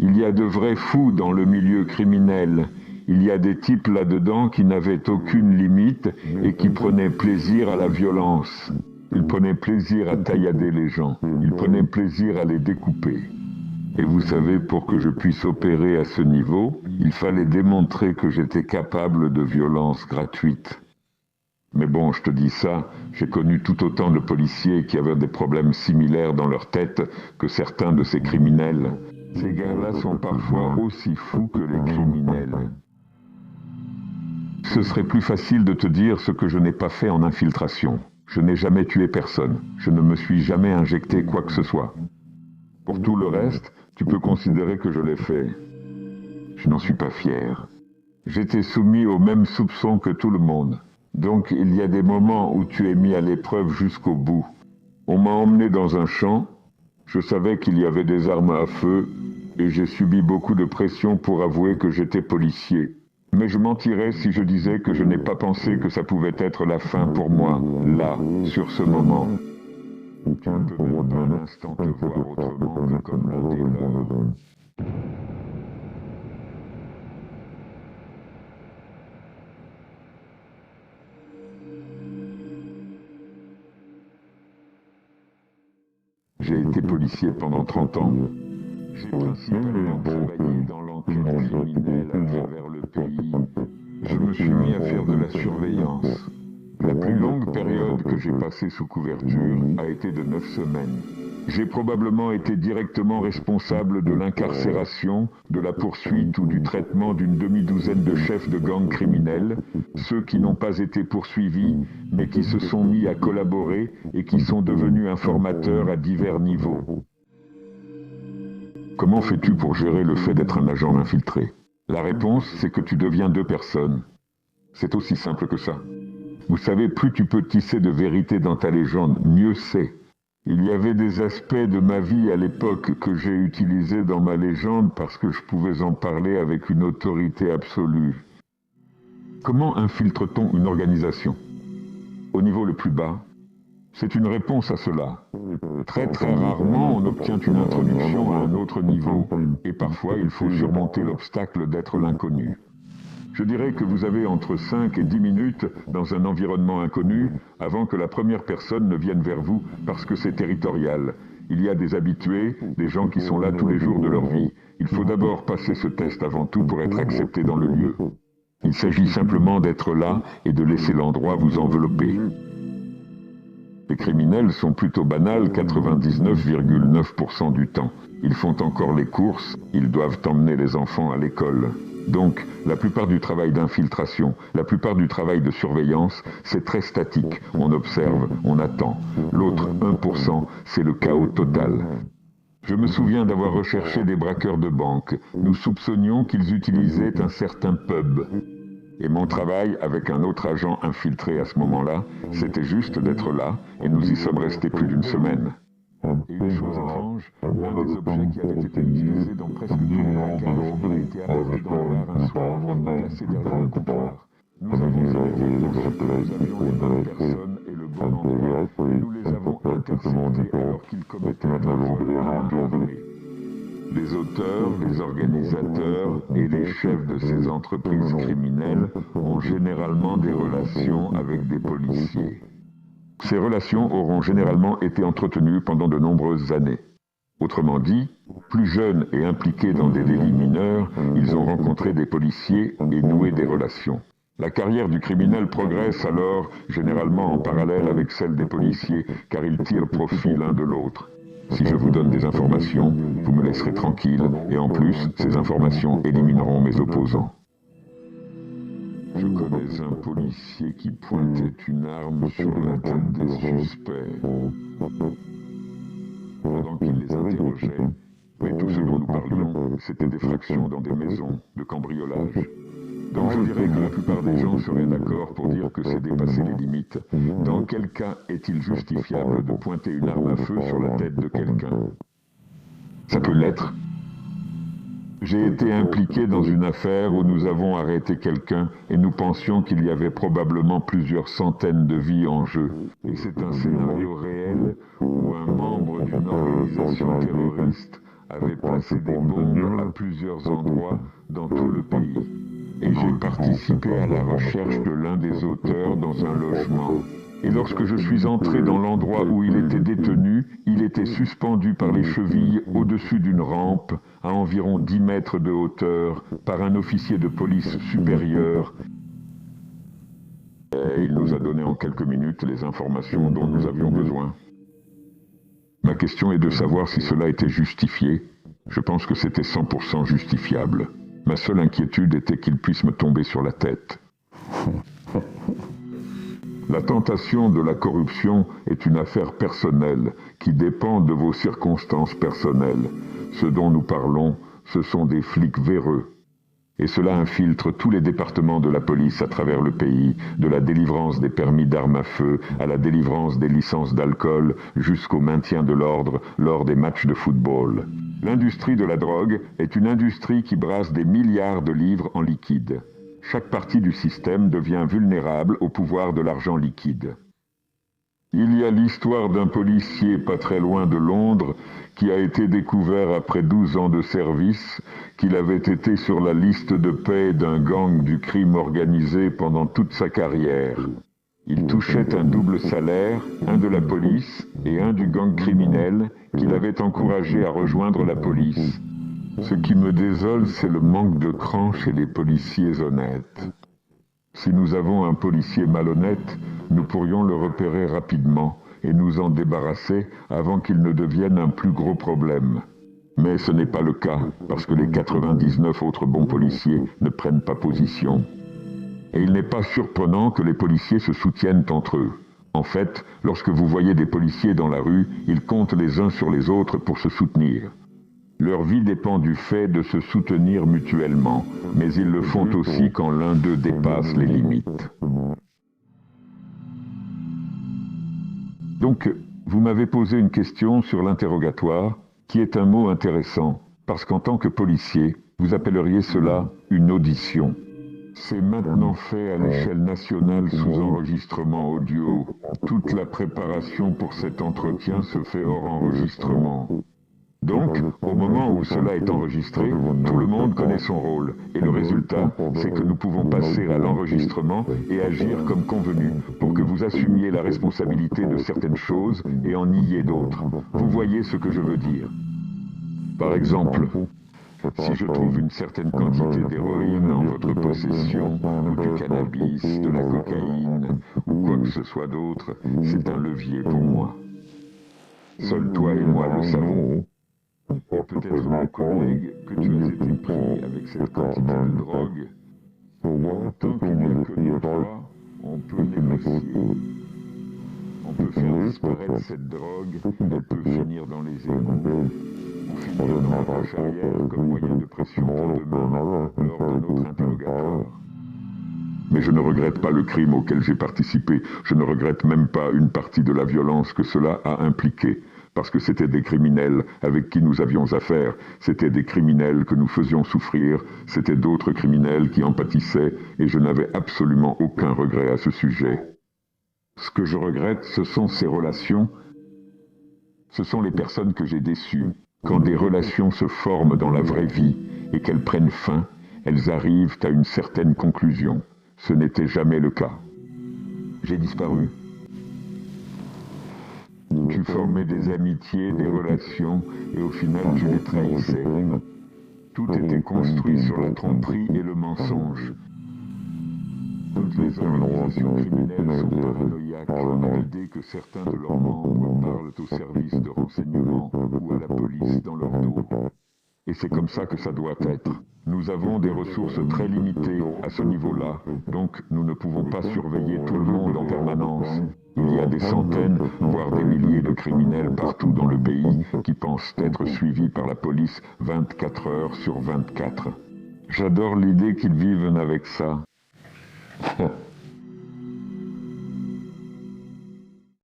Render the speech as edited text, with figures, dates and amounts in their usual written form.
Il y a de vrais fous dans le milieu criminel. Il y a des types là-dedans qui n'avaient aucune limite et qui prenaient plaisir à la violence. Ils prenaient plaisir à taillader les gens. Ils prenaient plaisir à les découper. Et vous savez, pour que je puisse opérer à ce niveau, il fallait démontrer que j'étais capable de violence gratuite. Mais bon, je te dis ça, j'ai connu tout autant de policiers qui avaient des problèmes similaires dans leur tête que certains de ces criminels. Ces gars-là sont parfois aussi fous que les criminels. Ce serait plus facile de te dire ce que je n'ai pas fait en infiltration. Je n'ai jamais tué personne. Je ne me suis jamais injecté quoi que ce soit. Pour tout le reste, tu peux considérer que je l'ai fait. Je n'en suis pas fier. J'étais soumis aux mêmes soupçons que tout le monde. Donc il y a des moments où tu es mis à l'épreuve jusqu'au bout. On m'a emmené dans un champ, je savais qu'il y avait des armes à feu, et j'ai subi beaucoup de pression pour avouer que j'étais policier. Mais je mentirais si je disais que je n'ai pas pensé que ça pouvait être la fin pour moi, là, sur ce moment. Tu ne peux même pas un instant te voir autrement que comme l'un des leurs. J'ai été policier pendant 30 ans. J'ai principalement travaillé dans l'enquête criminelle à travers le pays. Je me suis mis à faire de la surveillance. La plus longue période que j'ai passée sous couverture a été de 9 semaines. J'ai probablement été directement responsable de l'incarcération, de la poursuite ou du traitement d'une demi-douzaine de chefs de gangs criminels, ceux qui n'ont pas été poursuivis, mais qui se sont mis à collaborer et qui sont devenus informateurs à divers niveaux. Comment fais-tu pour gérer le fait d'être un agent infiltré? La réponse, c'est que tu deviens deux personnes. C'est aussi simple que ça. Vous savez, plus tu peux tisser de vérité dans ta légende, mieux c'est. Il y avait des aspects de ma vie à l'époque que j'ai utilisés dans ma légende parce que je pouvais en parler avec une autorité absolue. Comment infiltre-t-on une organisation? Au niveau le plus bas, c'est une réponse à cela. Très très rarement on obtient une introduction à un autre niveau, et parfois il faut surmonter l'obstacle d'être l'inconnu. Je dirais que vous avez entre 5 et 10 minutes dans un environnement inconnu avant que la première personne ne vienne vers vous parce que c'est territorial. Il y a des habitués, des gens qui sont là tous les jours de leur vie. Il faut d'abord passer ce test avant tout pour être accepté dans le lieu. Il s'agit simplement d'être là et de laisser l'endroit vous envelopper. Les criminels sont plutôt banals 99,9% du temps. Ils font encore les courses, ils doivent emmener les enfants à l'école. Donc, la plupart du travail d'infiltration, la plupart du travail de surveillance, c'est très statique. On observe, on attend. L'autre 1%, c'est le chaos total. Je me souviens d'avoir recherché des braqueurs de banque. Nous soupçonnions qu'ils utilisaient un certain pub. Et mon travail, avec un autre agent infiltré à ce moment-là, c'était juste d'être là, et nous y sommes restés plus d'une semaine. Et une chose étrange, l'un des objets qui avait été utilisé dans presque tous les braquages a été apporté dans le bar un soir et placé derrière le comptoir. Nous avons vérifié que nous avions les bonnes personnes et le bon endroit, et nous les avons interceptés alors qu'ils commettaient un vol à main levée. Les auteurs, les organisateurs et les chefs de ces entreprises criminelles ont généralement des relations avec des policiers. Ces relations auront généralement été entretenues pendant de nombreuses années. Autrement dit, plus jeunes et impliqués dans des délits mineurs, ils ont rencontré des policiers et noué des relations. La carrière du criminel progresse alors généralement en parallèle avec celle des policiers, car ils tirent profit l'un de l'autre. Si je vous donne des informations, vous me laisserez tranquille, et en plus, ces informations élimineront mes opposants. Je connais un policier qui pointait une arme sur la tête des suspects pendant qu'il les interrogeait. Mais tout ce dont nous parlions, c'était des fractions dans des maisons, de cambriolage. Donc je dirais que la plupart des gens seraient d'accord pour dire que c'est dépasser les limites. Dans quel cas est-il justifiable de pointer une arme à feu sur la tête de quelqu'un? Ça peut l'être. J'ai été impliqué dans une affaire où nous avons arrêté quelqu'un et nous pensions qu'il y avait probablement plusieurs centaines de vies en jeu. Et c'est un scénario réel où un membre d'une organisation terroriste avait placé des bombes à plusieurs endroits dans tout le pays. Et j'ai participé à la recherche de l'un des auteurs dans un logement. Et lorsque je suis entré dans l'endroit où il était détenu, il était suspendu par les chevilles au-dessus d'une rampe à environ 10 mètres de hauteur par un officier de police supérieur. Et il nous a donné en quelques minutes les informations dont nous avions besoin. Ma question est de savoir si cela était justifié. Je pense que c'était 100% justifiable. Ma seule inquiétude était qu'il puisse me tomber sur la tête. La tentation de la corruption est une affaire personnelle qui dépend de vos circonstances personnelles. Ce dont nous parlons, ce sont des flics véreux. Et cela infiltre tous les départements de la police à travers le pays, de la délivrance des permis d'armes à feu à la délivrance des licences d'alcool jusqu'au maintien de l'ordre lors des matchs de football. L'industrie de la drogue est une industrie qui brasse des milliards de livres en liquide. Chaque partie du système devient vulnérable au pouvoir de l'argent liquide. Il y a l'histoire d'un policier pas très loin de Londres qui a été découvert après 12 ans de service qu'il avait été sur la liste de paie d'un gang du crime organisé pendant toute sa carrière. Il touchait un double salaire, un de la police et un du gang criminel qu'il avait encouragé à rejoindre la police. Ce qui me désole, c'est le manque de cran chez les policiers honnêtes. Si nous avons un policier malhonnête, nous pourrions le repérer rapidement et nous en débarrasser avant qu'il ne devienne un plus gros problème. Mais ce n'est pas le cas, parce que les 99 autres bons policiers ne prennent pas position. Et il n'est pas surprenant que les policiers se soutiennent entre eux. En fait, lorsque vous voyez des policiers dans la rue, ils comptent les uns sur les autres pour se soutenir. Leur vie dépend du fait de se soutenir mutuellement, mais ils le font aussi quand l'un d'eux dépasse les limites. Donc, vous m'avez posé une question sur l'interrogatoire, qui est un mot intéressant, parce qu'en tant que policier, vous appelleriez cela une audition. C'est maintenant fait à l'échelle nationale sous enregistrement audio. Toute la préparation pour cet entretien se fait hors enregistrement. Donc, au moment où cela est enregistré, tout le monde connaît son rôle. Et le résultat, c'est que nous pouvons passer à l'enregistrement et agir comme convenu, pour que vous assumiez la responsabilité de certaines choses et en nier d'autres. Vous voyez ce que je veux dire. Par exemple, si je trouve une certaine quantité d'héroïne en votre possession, ou du cannabis, de la cocaïne, ou quoi que ce soit d'autre, c'est un levier pour moi. Seul toi et moi le savons. Et peut-être mon collègue que tu as été pris avec cette quantité de drogue. Tant qu'il n'y a que nous trois, on peut négocier. On peut faire disparaître cette drogue, elle peut finir dans les égouts, ou finir dans la poche arrière comme moyen de pression pour demain, lors de notre interrogatoire. Mais je ne regrette pas le crime auquel j'ai participé, je ne regrette même pas une partie de la violence que cela a impliquée. Parce que c'était des criminels avec qui nous avions affaire, c'était des criminels que nous faisions souffrir, c'était d'autres criminels qui en pâtissaient, et je n'avais absolument aucun regret à ce sujet. Ce que je regrette, ce sont ces relations, ce sont les personnes que j'ai déçues. Quand des relations se forment dans la vraie vie et qu'elles prennent fin, elles arrivent à une certaine conclusion. Ce n'était jamais le cas. J'ai disparu. Tu formais des amitiés, des relations, et au final tu les trahissais. Tout était construit sur la tromperie et le mensonge. Toutes les organisations criminelles sont paranoïaques à l'idée que certains de leurs membres parlent au service de renseignement ou à la police dans leur dos. Et c'est comme ça que ça doit être. Nous avons des ressources très limitées à ce niveau-là, donc nous ne pouvons pas surveiller tout le monde en permanence. Il y a des centaines, voire des milliers de criminels partout dans le pays qui pensent être suivis par la police 24 heures sur 24. J'adore l'idée qu'ils vivent avec ça.